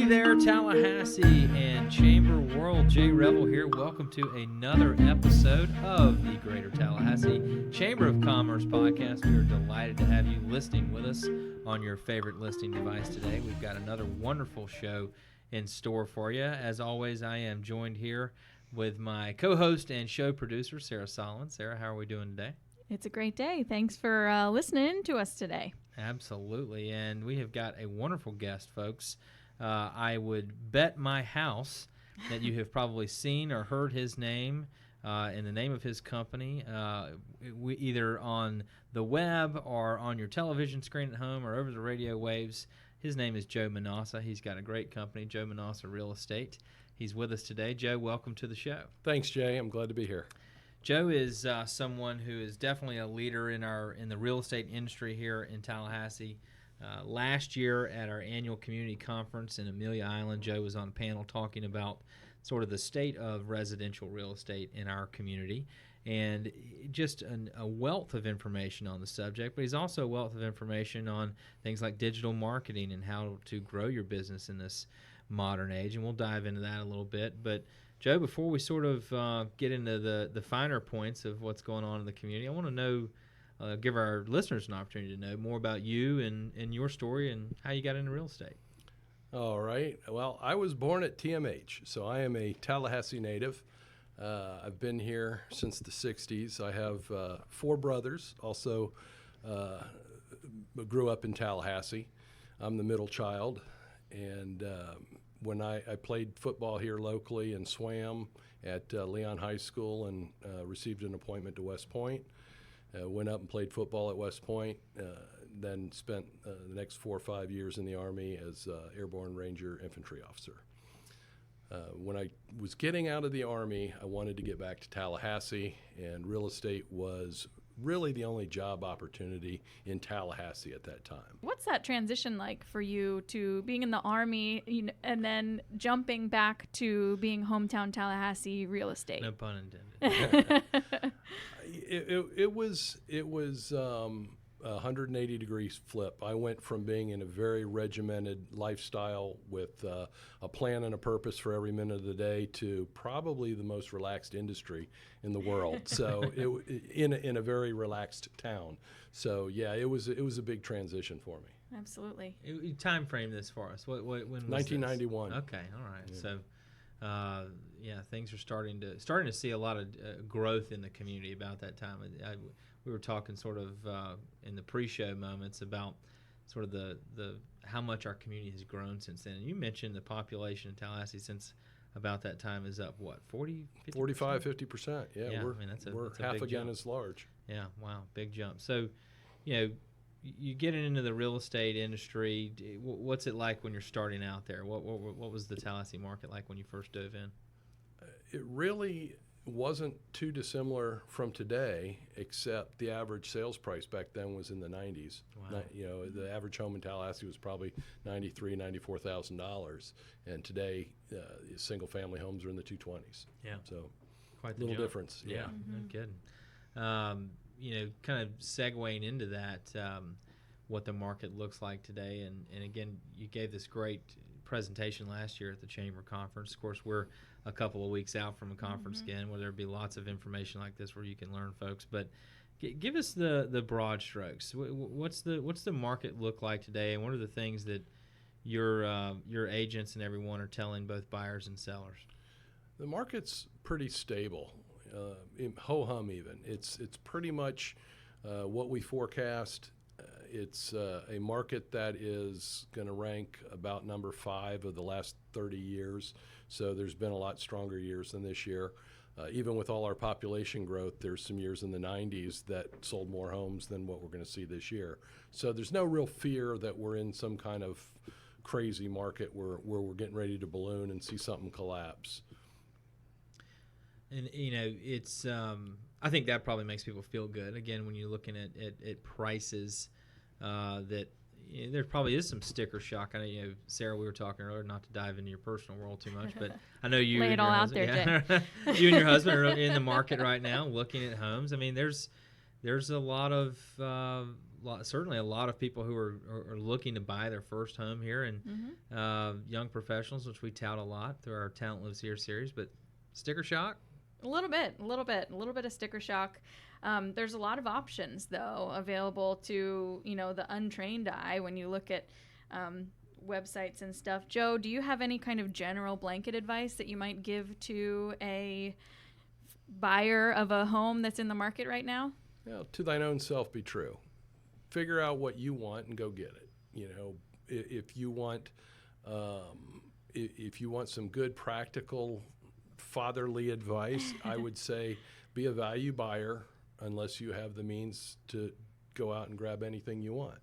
there, Tallahassee and Chamber World. Jay Revel here. Welcome to another episode of the Greater Tallahassee Chamber of Commerce podcast. We are delighted to have you listening with us on your favorite listening device today. We've got another wonderful show in store for you. As always, I am joined here with my co-host and show producer, Sarah Solon. Sarah, how are we doing today? It's a great day. Thanks for listening to us today. Absolutely, and we have got a wonderful guest, folks. I would bet my house that you have probably seen or heard his name and the name of his company, either on the web or on your television screen at home or over the radio waves. His name is Joe Manausa. He's got a great company, Joe Manausa Real Estate. He's with us today. Joe, welcome to the show. Thanks, Jay. I'm glad to be here. Joe is someone who is definitely a leader in the real estate industry here in Tallahassee. Last year at our annual community conference in Amelia Island, Joe was on a panel talking about sort of the state of residential real estate in our community, and just a wealth of information on the subject. But he's also a wealth of information on things like digital marketing and how to grow your business in this modern age, and we'll dive into that a little bit. But Joe, before we sort of get into the finer points of what's going on in the community, I want to know, give our listeners an opportunity to know more about you and your story and how you got into real estate. All right. Well, I was born at TMH, so I am a Tallahassee native. I've been here since the 60s. I have 4 brothers, also grew up in Tallahassee. I'm the middle child, and when I played football here locally and swam at Leon High School and received an appointment to West Point. Went up and played football at West Point, then spent the next 4 or 5 years in the Army as Airborne Ranger Infantry Officer. When I was getting out of the Army, I wanted to get back to Tallahassee, and real estate was really the only job opportunity in Tallahassee at that time. What's that transition like for you to being in the Army and then jumping back to being hometown Tallahassee real estate? No pun intended. It was a 180 degrees flip. I went from being in a very regimented lifestyle with a plan and a purpose for every minute of the day to probably the most relaxed industry in the world. So in a very relaxed town. So yeah, it was a big transition for me. Absolutely. Time frame this for us. When was 1991. This? Okay, all right. Yeah. So. Things are starting to see a lot of growth in the community about that time. We were talking sort of in the pre-show moments about sort of the how much our community has grown since then. And you mentioned the population in Tallahassee since about that time is up, what, 40, 50%? 45, 50%. Yeah, we're half again jump. as large. Yeah, wow, big jump. So, you get into the real estate industry. What's it like when you're starting out there? What was the Tallahassee market like when you first dove in? It really wasn't too dissimilar from today, except the average sales price back then was in the 90s. Wow. The average home in Tallahassee was probably $93,000, $94,000, and today single-family homes are in the 220s. Yeah, so quite the little jump. difference. Yeah, no kidding. Kind of segueing into that, what the market looks like today. And again, you gave this great presentation last year at the Chamber Conference. Of course, we're a couple of weeks out from a conference again where there'll be lots of information like this where you can learn, folks. But give us the broad strokes. What's the market look like today, and what are the things that your agents and everyone are telling both buyers and sellers? The market's pretty stable. Ho-hum even. It's pretty much what we forecast. It's a market that is going to rank about number 5 of the last 30 years. So there's been a lot stronger years than this year. Even with all our population growth, there's some years in the 90s that sold more homes than what we're going to see this year. So there's no real fear that we're in some kind of crazy market where we're getting ready to balloon and see something collapse. And it's I think that probably makes people feel good. Again, when you're looking at prices, that there probably is some sticker shock. I know, Sarah, we were talking earlier, not to dive into your personal world too much, but I know you lay and it all your out husband, there, Jay. you and your husband are in the market right now, looking at homes. I mean, there's a lot of certainly a lot of people who are looking to buy their first home here, and young professionals, which we tout a lot through our Talent Lives Here series. But sticker shock? A little bit of sticker shock. There's a lot of options, though, available to, the untrained eye when you look at websites and stuff. Joe, do you have any kind of general blanket advice that you might give to a buyer of a home that's in the market right now? To thine own self be true. Figure out what you want and go get it. If you want some good practical fatherly advice, I would say be a value buyer unless you have the means to go out and grab anything you want.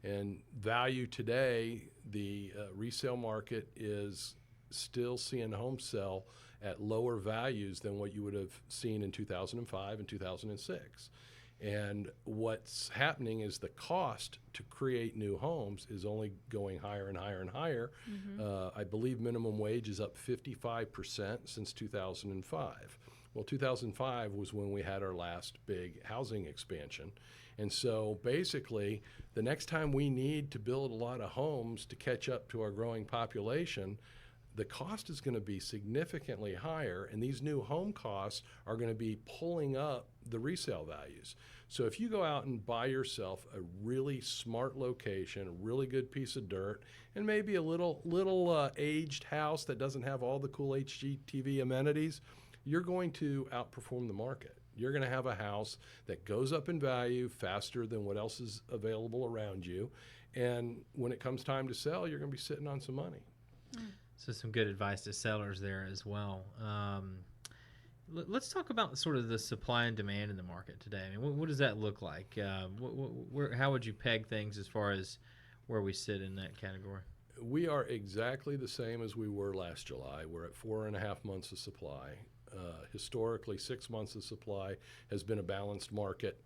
And value today, the resale market is still seeing homes sell at lower values than what you would have seen in 2005 and 2006. And what's happening is the cost to create new homes is only going higher and higher and higher. I believe minimum wage is up 55% since 2005. Well, 2005 was when we had our last big housing expansion. And so basically, the next time we need to build a lot of homes to catch up to our growing population, the cost is going to be significantly higher, and these new home costs are going to be pulling up the resale values. So if you go out and buy yourself a really smart location, a really good piece of dirt, and maybe a little aged house that doesn't have all the cool HGTV amenities, you're going to outperform the market. You're going to have a house that goes up in value faster than what else is available around you. And when it comes time to sell, you're going to be sitting on some money. So some good advice to sellers there as well. Let's talk about sort of the supply and demand in the market today. I mean, what does that look like? How would you peg things as far as where we sit in that category? We are exactly the same as we were last July. We're at 4.5 months of supply. Historically, 6 months of supply has been a balanced market.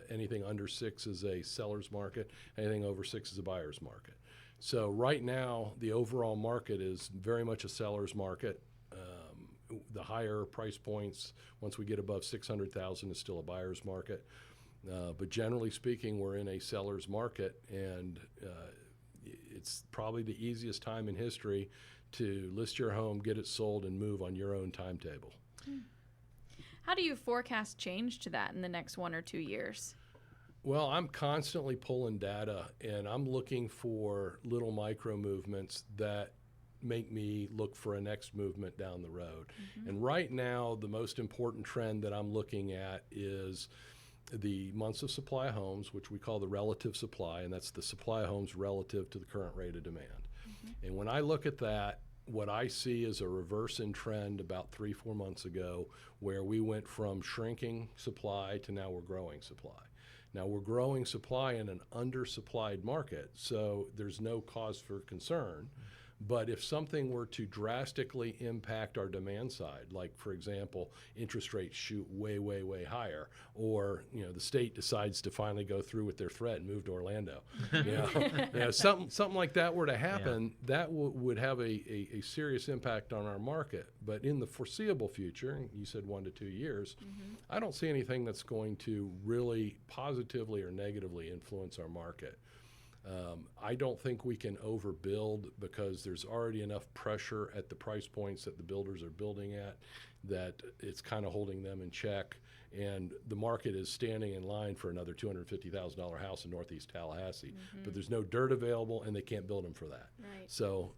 Anything under 6 is a seller's market. Anything over 6 is a buyer's market. So right now, the overall market is very much a seller's market. The higher price points, once we get above $600,000, is still a buyer's market. But generally speaking, we're in a seller's market, and it's probably the easiest time in history to list your home, get it sold, and move on your own timetable. How do you forecast change to that in the next 1 or 2 years? Well, I'm constantly pulling data, and I'm looking for little micro movements that make me look for a next movement down the road. And right now, the most important trend that I'm looking at is the months of supply of homes, which we call the relative supply, and that's the supply of homes relative to the current rate of demand. And when I look at that, what I see is a reverse in trend about 3-4 months ago, where we went from shrinking supply to now we're growing supply. Now we're growing supply in an undersupplied market, so there's no cause for concern. But if something were to drastically impact our demand side, like, for example, interest rates shoot way, way, way higher, or the state decides to finally go through with their threat and move to Orlando, something like that were to happen, that would have a serious impact on our market. But in the foreseeable future, you said 1 to 2 years, I don't see anything that's going to really positively or negatively influence our market. I don't think we can overbuild because there's already enough pressure at the price points that the builders are building at that it's kind of holding them in check. And the market is standing in line for another $250,000 house in Northeast Tallahassee, but there's no dirt available and they can't build them for that. Right. So,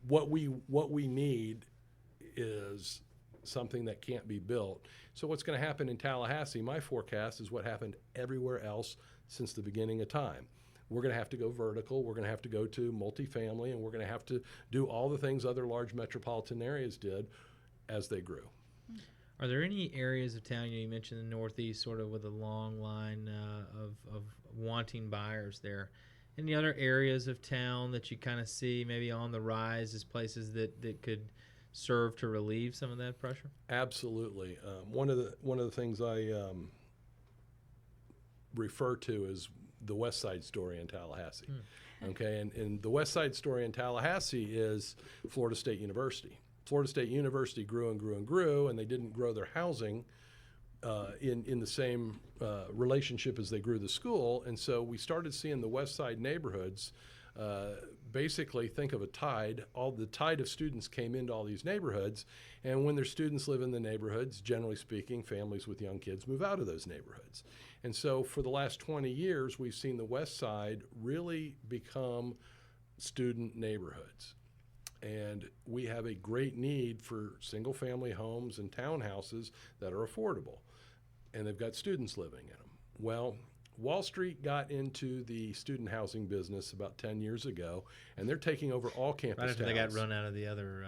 what we need is something that can't be built. So what's going to happen in Tallahassee, my forecast, is what happened everywhere else since the beginning of time. We're going to have to go vertical. We're going to have to go to multifamily, and we're going to have to do all the things other large metropolitan areas did as they grew. Are there any areas of town, you mentioned the Northeast, sort of with a long line of wanting buyers there? Any other areas of town that you kind of see maybe on the rise as places that could serve to relieve some of that pressure? Absolutely. One of the things I refer to is the West Side Story in Tallahassee. Okay, and the West Side Story in Tallahassee is Florida State University. Florida State University grew and grew and grew, and they didn't grow their housing in the same relationship as they grew the school. And so we started seeing the West Side neighborhoods. Basically, think of a tide. All the tide of students came into all these neighborhoods, and when their students live in the neighborhoods, generally speaking, families with young kids move out of those neighborhoods. And so for the last 20 years, we've seen the West Side really become student neighborhoods. And we have a great need for single-family homes and townhouses that are affordable, and they've got students living in them. Well, Wall Street got into the student housing business about 10 years ago, and they're taking over all campus Right after towns. they got run out of the other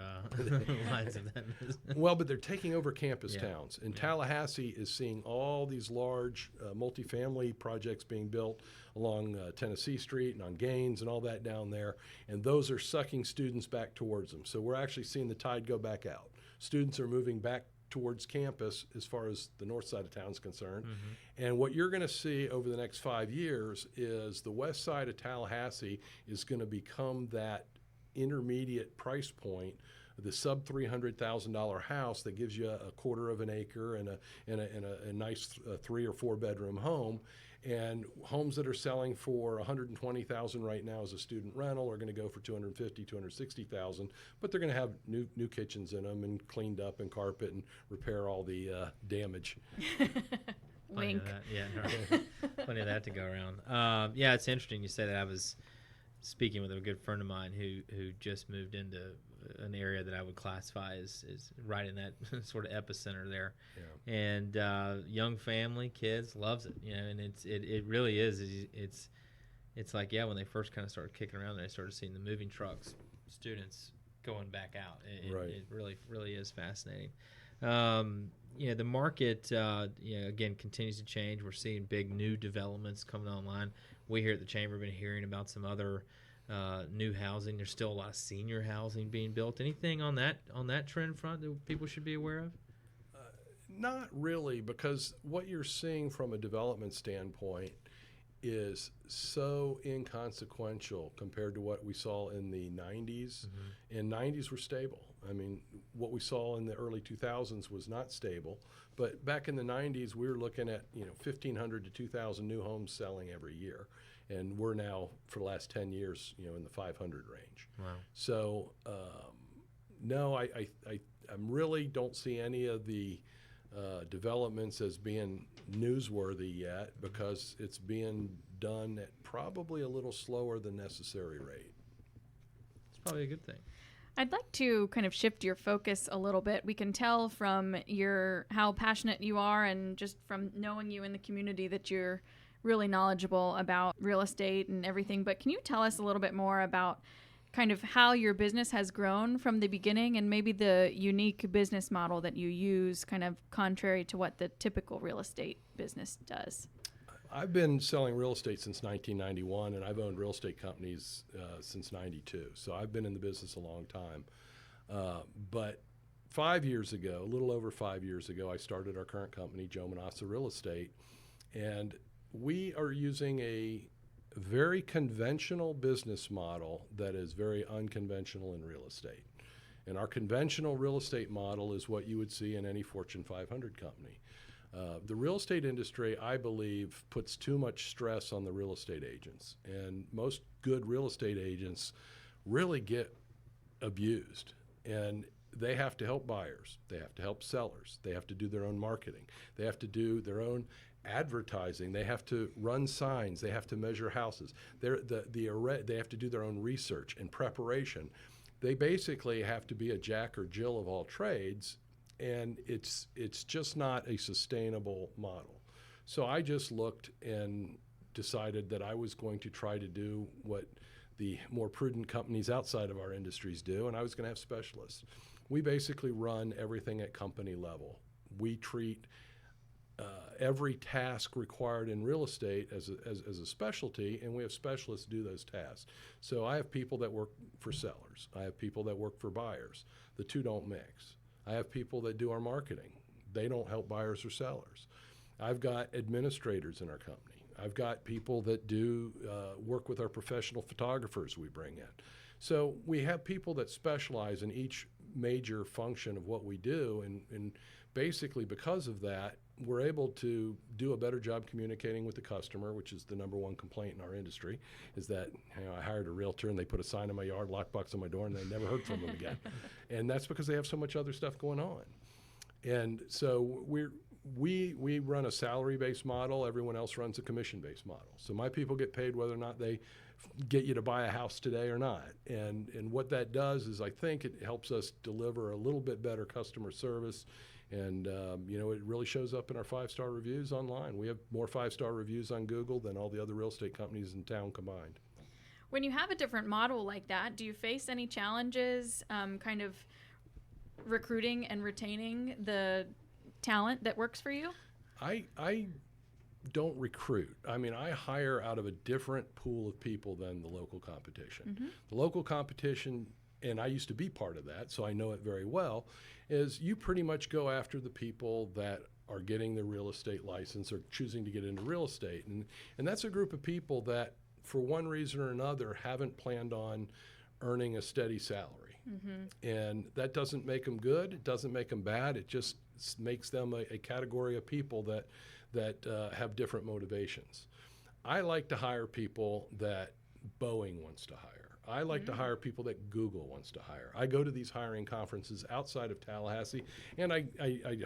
lines of that business. Well, but they're taking over campus Yeah. towns. And Tallahassee is seeing all these large multifamily projects being built along Tennessee Street and on Gaines and all that down there. And those are sucking students back towards them. So we're actually seeing the tide go back out. Students are moving back towards campus as far as the north side of town is concerned. Mm-hmm. And what you're going to see over the next 5 years is the west side of Tallahassee is going to become that intermediate price point, the sub $300,000 house that gives you a quarter of an acre and a nice 3 or 4 bedroom home. And homes that are selling for $120,000 right now as a student rental are going to go for $250,000, $260,000, but they're going to have new kitchens in them and cleaned up and carpet and repair all the damage. Plenty Wink. of that. Yeah, no, plenty of that to go around. Yeah, it's interesting you say that. I was speaking with a good friend of mine who just moved into an area that I would classify as right in that sort of epicenter there. Yeah. And young family, kids, loves it, and it really is. It's like, yeah, when they first kind of started kicking around, they started seeing the moving trucks, students going back out. Right. It really is fascinating. The market, again, continues to change. We're seeing big new developments coming online. We here at the Chamber have been hearing about some other new housing. There's still a lot of senior housing being built. Anything on that trend front that people should be aware of? Not really, because what you're seeing from a development standpoint is so inconsequential compared to what we saw in the 90s. Mm-hmm. And 90s were stable. I mean, what we saw in the early 2000s was not stable. But back in the 90s, we were looking at 1,500 to 2,000 new homes selling every year. And we're now, for the last 10 years, in the 500 range. Wow. So, no, I really don't see any of the developments as being newsworthy yet, because it's being done at probably a little slower than necessary rate. It's probably a good thing. I'd like to kind of shift your focus a little bit. We can tell from how passionate you are, and just from knowing you in the community, that you're really knowledgeable about real estate and everything. But can you tell us a little bit more about kind of how your business has grown from the beginning, and maybe the unique business model that you use, kind of contrary to what the typical real estate business does? I've been selling real estate since 1991, and I've owned real estate companies since 92. So I've been in the business a long time. But 5 years ago, a little over 5 years ago, I started our current company, Joe Manausa Real Estate. And we are using a very conventional business model that is very unconventional in real estate. And our conventional real estate model is what you would see in any Fortune 500 company. The real estate industry, I believe, puts too much stress on the real estate agents. And most good real estate agents really get abused. And they have to help buyers. They have to help sellers. They have to do their own marketing. They have to do their own advertising. They have to run signs. They have to measure houses. They have to do their own research and preparation. They basically have to be a Jack or Jill of all trades, and it's just not a sustainable model. So I just looked and decided that I was going to try to do what the more prudent companies outside of our industries do, and I was going to have specialists. We basically run everything at company level. We treat every task required in real estate as a specialty, and we have specialists do those tasks. So I have people that work for sellers. I have people that work for buyers. The two don't mix. I have people that do our marketing. They don't help buyers or sellers. I've got administrators in our company. I've got people that do work with our professional photographers we bring in. So we have people that specialize in each major function of what we do, and basically because of that, we're able to do a better job communicating with the customer, which is the number one complaint in our industry, is that I hired a realtor and they put a sign on my yard, lockbox on my door, and they never heard from them again. And that's because they have so much other stuff going on. And so we run a salary-based model. Everyone else runs a commission-based model. So my people get paid whether or not they get you to buy a house today or not. And what that does is I think it helps us deliver a little bit better customer service. And, it really shows up in our 5-star reviews online. We have more 5-star reviews on Google than all the other real estate companies in town combined. When you have a different model like that, do you face any challenges kind of recruiting and retaining the talent that works for you? I don't recruit. I mean, I hire out of a different pool of people than the local competition. Mm-hmm. The local competition, and I used to be part of that, so I know it very well, is you pretty much go after the people that are getting the real estate license or choosing to get into real estate. And that's a group of people that, for one reason or another, haven't planned on earning a steady salary. Mm-hmm. And that doesn't make them good. It doesn't make them bad. It just makes them a category of people that have different motivations. I like to hire people that Boeing wants to hire. I like to hire people that Google wants to hire. I go to these hiring conferences outside of Tallahassee, and I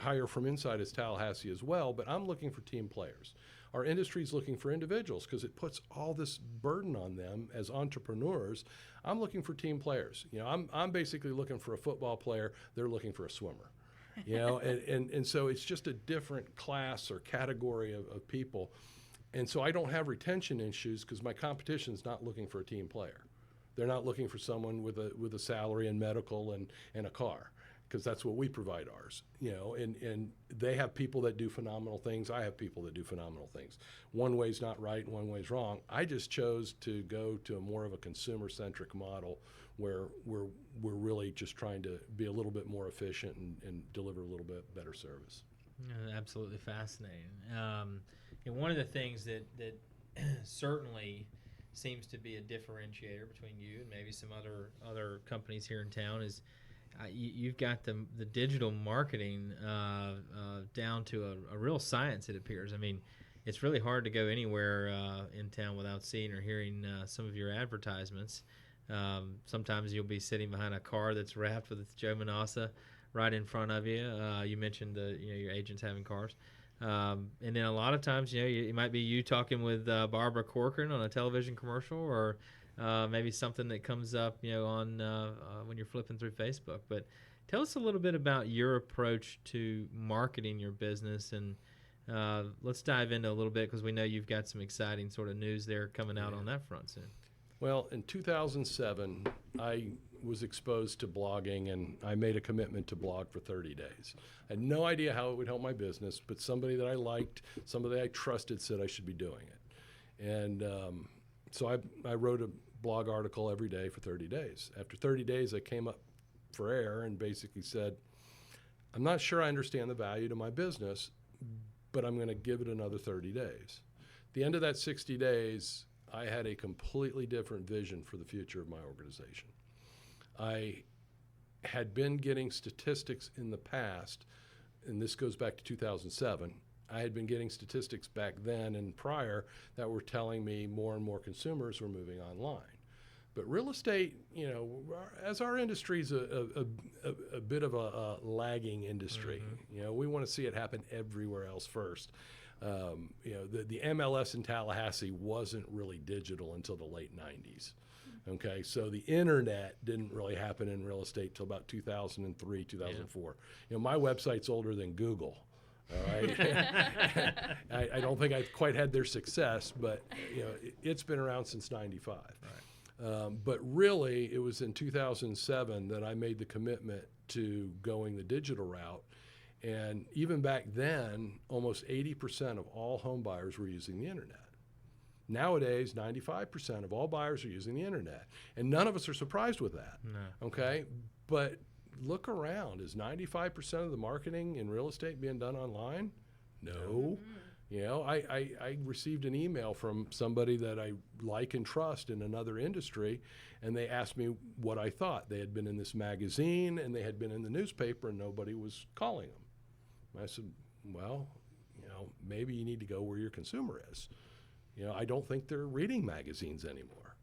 hire from inside of Tallahassee as well, but I'm looking for team players. Our industry is looking for individuals because it puts all this burden on them as entrepreneurs. I'm looking for team players. I'm basically looking for a football player. They're looking for a swimmer. And so it's just a different class or category of people. And so I don't have retention issues because my competition's not looking for a team player. They're not looking for someone with a salary and medical and a car, because that's what we provide ours. And they have people that do phenomenal things. I have people that do phenomenal things. One way's not right and one way's wrong. I just chose to go to a more of a consumer-centric model where we're really just trying to be a little bit more efficient and deliver a little bit better service. Yeah, absolutely fascinating. And one of the things that certainly seems to be a differentiator between you and maybe some other companies here in town is you've got the digital marketing down to a real science, it appears. I mean, it's really hard to go anywhere in town without seeing or hearing some of your advertisements. Sometimes you'll be sitting behind a car that's wrapped with Joe Manausa right in front of you. You mentioned your agents having cars. And then a lot of times, it might be you talking with Barbara Corcoran on a television commercial, or maybe something that comes up, on when you're flipping through Facebook. But tell us a little bit about your approach to marketing your business, and let's dive into a little bit because we know you've got some exciting sort of news there coming out on that front soon. Well, in 2007, I was exposed to blogging, and I made a commitment to blog for 30 days. I had no idea how it would help my business, but somebody that I liked, somebody I trusted said I should be doing it. And so I wrote a blog article every day for 30 days. After 30 days, I came up for air and basically said, I'm not sure I understand the value to my business, but I'm going to give it another 30 days. At the end of that 60 days, I had a completely different vision for the future of my organization. I had been getting statistics in the past, and this goes back to 2007. I had been getting statistics back then and prior that were telling me more and more consumers were moving online. But real estate, as our industry is a bit of a lagging industry. Mm-hmm. We want to see it happen everywhere else first. The MLS in Tallahassee wasn't really digital until the late 90s. Okay, so the internet didn't really happen in real estate till about 2003, 2004. Yeah. My website's older than Google. All right, I don't think I've quite had their success, but it's been around since '95. Right. But really, it was in 2007 that I made the commitment to going the digital route. And even back then, almost 80% of all home buyers were using the internet. Nowadays, 95% of all buyers are using the internet. And none of us are surprised with that. No. Okay? But look around. Is 95% of the marketing in real estate being done online? No. I received an email from somebody that I like and trust in another industry, and they asked me what I thought. They had been in this magazine, and they had been in the newspaper, and nobody was calling them. I said, well, maybe you need to go where your consumer is. I don't think they're reading magazines anymore.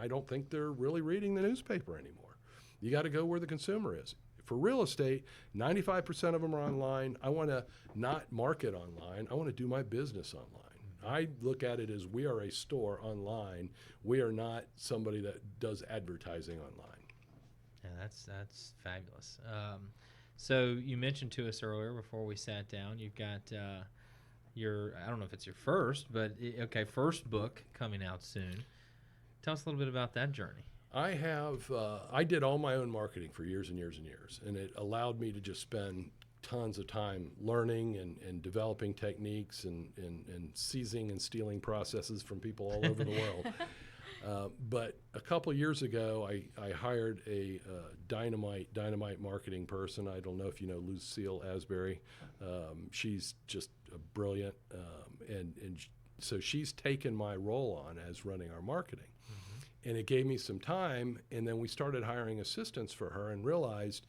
I don't think they're really reading the newspaper anymore. You got to go where the consumer is. For real estate, 95% of them are online. I want to not market online. I want to do my business online. I look at it as we are a store online. We are not somebody that does advertising online. Yeah, that's fabulous. So you mentioned to us earlier before we sat down, you've got your, I don't know if it's your first, but first book coming out soon. Tell us a little bit about that journey. I did all my own marketing for years and years and years, and it allowed me to just spend tons of time learning and developing techniques and seizing and stealing processes from people all over the world. But a couple of years ago, I hired a dynamite marketing person. I don't know if you know Lucille Asbury. She's just brilliant, so she's taken my role on as running our marketing. And it gave me some time, and then we started hiring assistants for her and realized,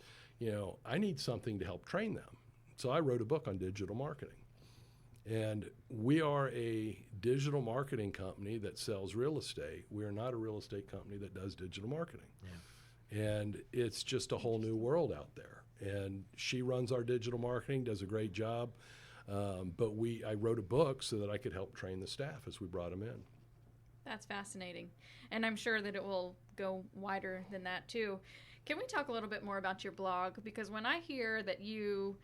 I need something to help train them. So I wrote a book on digital marketing. And we are a digital marketing company that sells real estate. We are not a real estate company that does digital marketing. Yeah. And it's just a whole new world out there. And she runs our digital marketing, does a great job. But I wrote a book so that I could help train the staff as we brought them in. That's fascinating. And I'm sure that it will go wider than that too. Can we talk a little bit more about your blog? Because when I hear that you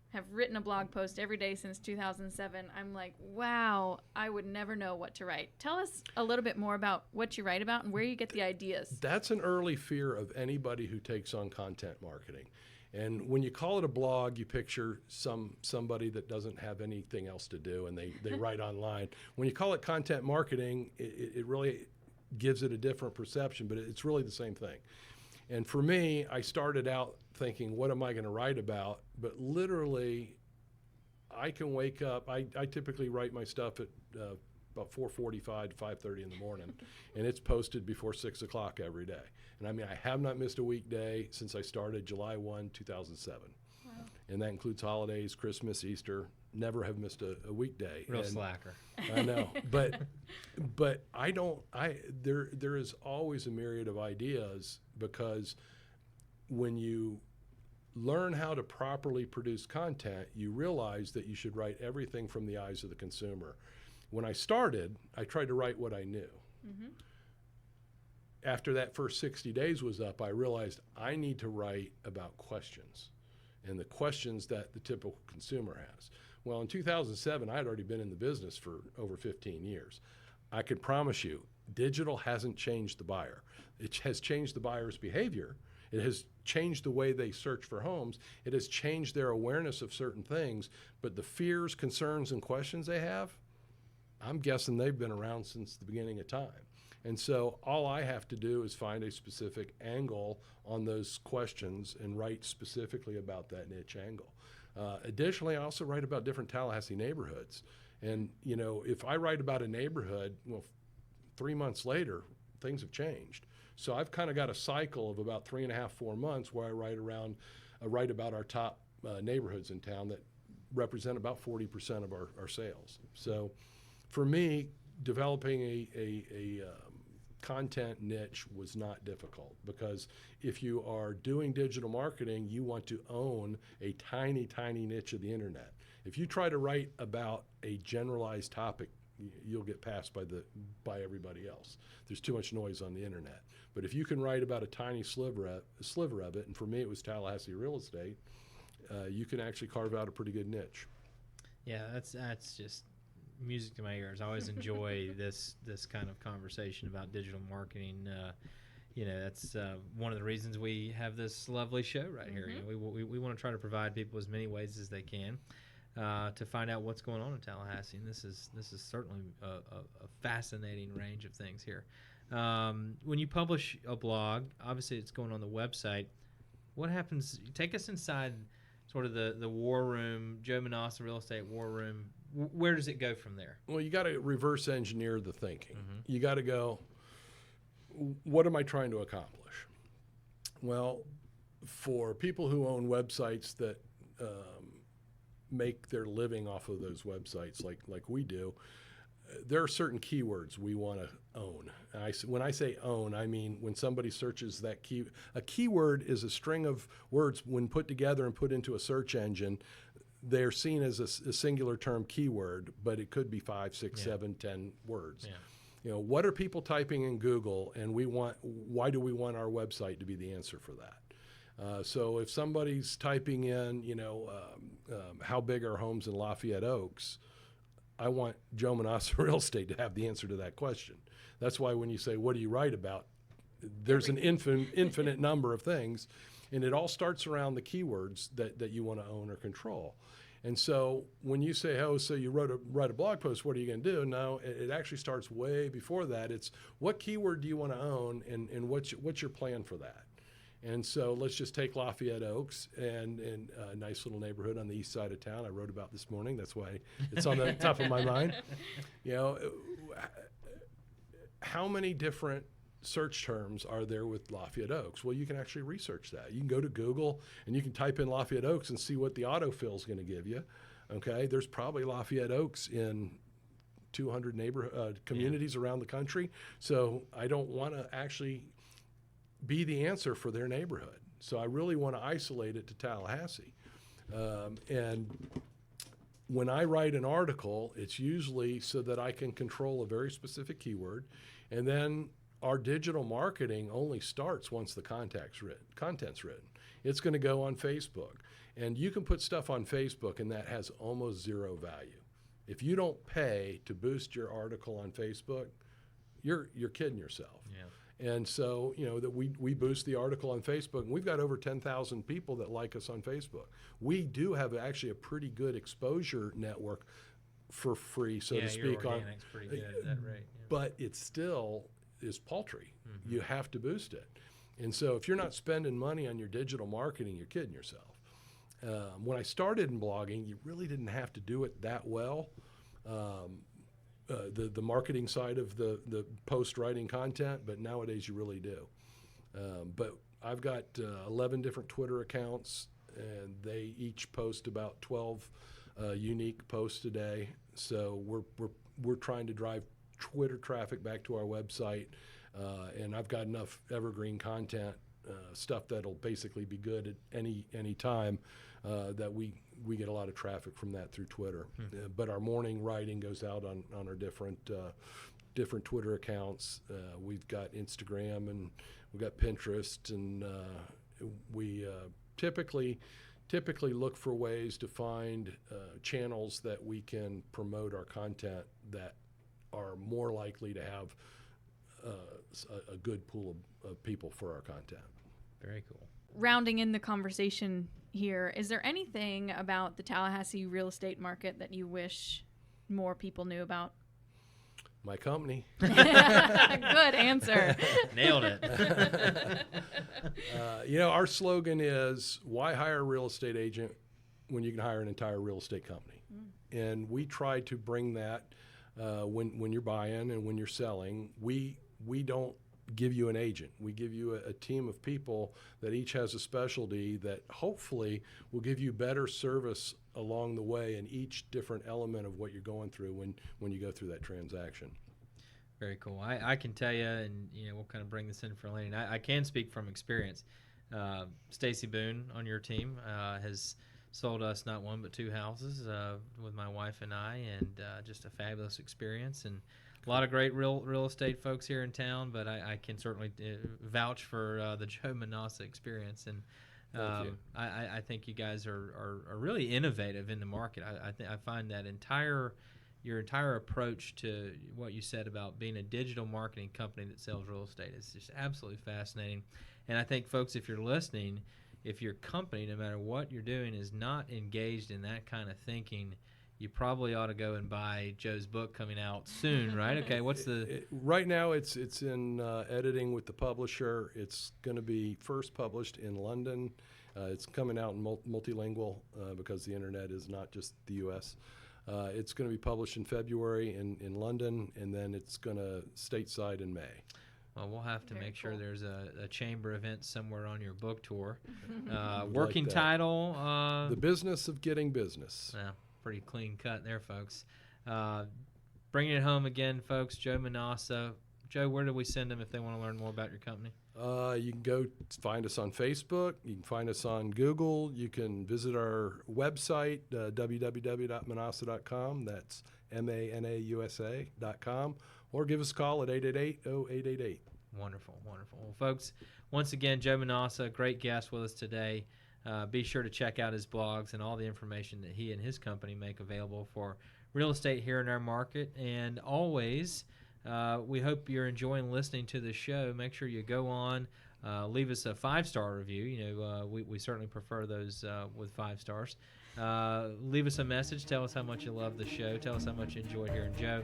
have written a blog post every day since 2007, I'm like, wow, I would never know what to write. Tell us a little bit more about what you write about and where you get the ideas. That's an early fear of anybody who takes on content marketing. And when you call it a blog, you picture somebody that doesn't have anything else to do and they write online. When you call it content marketing, it really gives it a different perception, but it's really the same thing. And for me, I started out thinking, what am I going to write about? But literally, I can wake up. I typically write my stuff at about 4:45 to 5:30 in the morning, and it's posted before 6 o'clock every day. And I mean, I have not missed a weekday since I started July 1, 2007. Wow. And that includes holidays, Christmas, Easter. Never have missed a weekday. Real slacker. I know, but there is always a myriad of ideas, because when you learn how to properly produce content, you realize that you should write everything from the eyes of the consumer. When I started, I tried to write what I knew. Mm-hmm. After that first 60 days was up, I realized I need to write about questions and the questions that the typical consumer has. Well, in 2007, I had already been in the business for over 15 years. I could promise you, digital hasn't changed the buyer. It has changed the buyer's behavior. It has changed the way they search for homes. It has changed their awareness of certain things, but the fears, concerns, and questions they have, I'm guessing they've been around since the beginning of time. And so all I have to do is find a specific angle on those questions and write specifically about that niche angle. Additionally, I also write about different Tallahassee neighborhoods. And, if I write about a neighborhood, 3 months later, things have changed. So I've kind of got a cycle of about 3.5, 4 months where I write about our top neighborhoods in town that represent about 40% of our sales. So for me, developing a content niche was not difficult, because if you are doing digital marketing, you want to own a tiny, tiny niche of the internet. If you try to write about a generalized topic, you'll get passed by everybody else. There's too much noise on the internet. But if you can write about a tiny sliver of it, and for me it was Tallahassee real estate, you can actually carve out a pretty good niche. Yeah, that's just music to my ears. I always enjoy this kind of conversation about digital marketing. That's one of the reasons we have this lovely show right here. We want to try to provide people as many ways as they can to find out what's going on in Tallahassee, and this is certainly a fascinating range of things here. When you publish a blog, obviously it's going on the website. What happens? Take us inside sort of the war room, Joe Manausa Real Estate war room. Where does it go from there? Well, you got to reverse engineer the thinking. Mm-hmm. You got to go, what am I trying to accomplish? Well, for people who own websites that make their living off of those websites like we do, there are certain keywords we want to own. When I say own, I mean when somebody searches that a keyword is a string of words when put together and put into a search engine. They're seen as a singular term keyword, but it could be 5, 6, 7, 10 words. Yeah. What are people typing in Google, and why do we want our website to be the answer for that? So if somebody's typing in, how big are homes in Lafayette Oaks, I want Joe Manausa Real Estate to have the answer to that question. That's why when you say, what do you write about? There's an infinite number of things, and it all starts around the keywords that you want to own or control. And so when you say, so you write a blog post, what are you going to do? No, it actually starts way before that. It's what keyword do you want to own, and what's your plan for that? And so let's just take Lafayette Oaks and a nice little neighborhood on the east side of town I wrote about this morning. That's why it's on the top of my mind. How many different search terms are there with Lafayette Oaks? Well, you can actually research that. You can go to Google and you can type in Lafayette Oaks and see what the autofill is going to give you. Okay, there's probably Lafayette Oaks in 200 communities around the country. So I don't want to actually be the answer for their neighborhood. So I really want to isolate it to Tallahassee. And when I write an article, it's usually so that I can control a very specific keyword. And then our digital marketing only starts once the content's written. It's going to go on Facebook. And you can put stuff on Facebook, and that has almost zero value. If you don't pay to boost your article on Facebook, you're kidding yourself. Yeah. And so, that we boost the article on Facebook, and we've got over 10,000 people that like us on Facebook. We do have actually a pretty good exposure network for free, so to speak. Your organic's pretty good at that rate. Yeah. But it still is paltry. Mm-hmm. You have to boost it. And so if you're not spending money on your digital marketing, you're kidding yourself. When I started in blogging, you really didn't have to do it that well. The marketing side of the post writing content, but nowadays you really do. But I've got 11 different Twitter accounts, and they each post about 12 unique posts a day. So we're trying to drive Twitter traffic back to our website, and I've got enough evergreen content, stuff that'll basically be good at any time, that we get a lot of traffic from that through Twitter. But our morning writing goes out on our different Twitter accounts. We've got Instagram, and we've got Pinterest, and we typically look for ways to find channels that we can promote our content that are more likely to have a good pool of people for our content. Very cool. Rounding in the conversation here, is there anything about the Tallahassee real estate market that you wish more people knew about? My company. Good answer. Nailed it. Our slogan is, why hire a real estate agent when you can hire an entire real estate company? And we try to bring that when you're buying and when you're selling. We don't give you an agent. We give you a team of people that each has a specialty that hopefully will give you better service along the way in each different element of what you're going through when you go through that transaction. Very cool. I can tell you, and we'll kind of bring this in for Laney. I can speak from experience. Stacy Boone on your team has sold us not one but 2 houses with my wife and I, and just a fabulous experience, and a lot of great real estate folks here in town. But I can certainly vouch for the Joe Manausa experience, and I think you guys are really innovative in the market. I find that your entire approach to what you said about being a digital marketing company that sells real estate is just absolutely fascinating. And I think, folks, if you're listening, if your company, no matter what you're doing, is not engaged in that kind of thinking, you probably ought to go and buy Joe's book coming out soon, right? Okay, what's the... Right now it's in editing with the publisher. It's going to be first published in London. It's coming out in multilingual because the internet is not just the U.S. It's going to be published in February in London, and then it's going to stateside in May. Well, we'll have to Very make sure cool. there's a chamber event somewhere on your book tour. Would Working like that. title. The business of getting business. Yeah, pretty clean cut there, folks. Bringing it home again, folks. Joe Manausa. Joe, where do we send them if they want to learn more about your company? You can go find us on Facebook. You can find us on Google. You can visit our website, www.manausa.com. That's MANAUSA.com. Or give us a call at 888-0888. Wonderful, wonderful. Well, folks, once again, Joe Manausa, great guest with us today. Be sure to check out his blogs and all the information that he and his company make available for real estate here in our market. And always, we hope you're enjoying listening to the show. Make sure you go on, leave us a 5-star review. You know, we certainly prefer those with 5 stars. Leave us a message. Tell us how much you love the show. Tell us how much you enjoyed hearing Joe.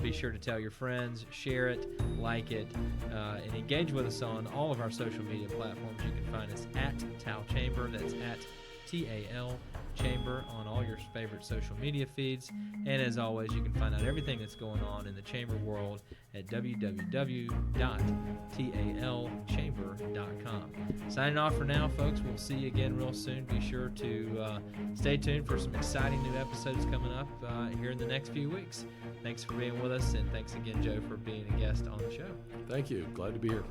Be sure to tell your friends, share it, like it, and engage with us on all of our social media platforms. You can find us at Tal Chamber. That's at TAL Chamber on all your favorite social media feeds. And as always, you can find out everything that's going on in the chamber world at www.talchamber.com. Signing off for now, folks. We'll see you again real soon. Be sure to stay tuned for some exciting new episodes coming up here in the next few weeks. Thanks for being with us, and thanks again, Joe, for being a guest on the show. Thank you. Glad to be here.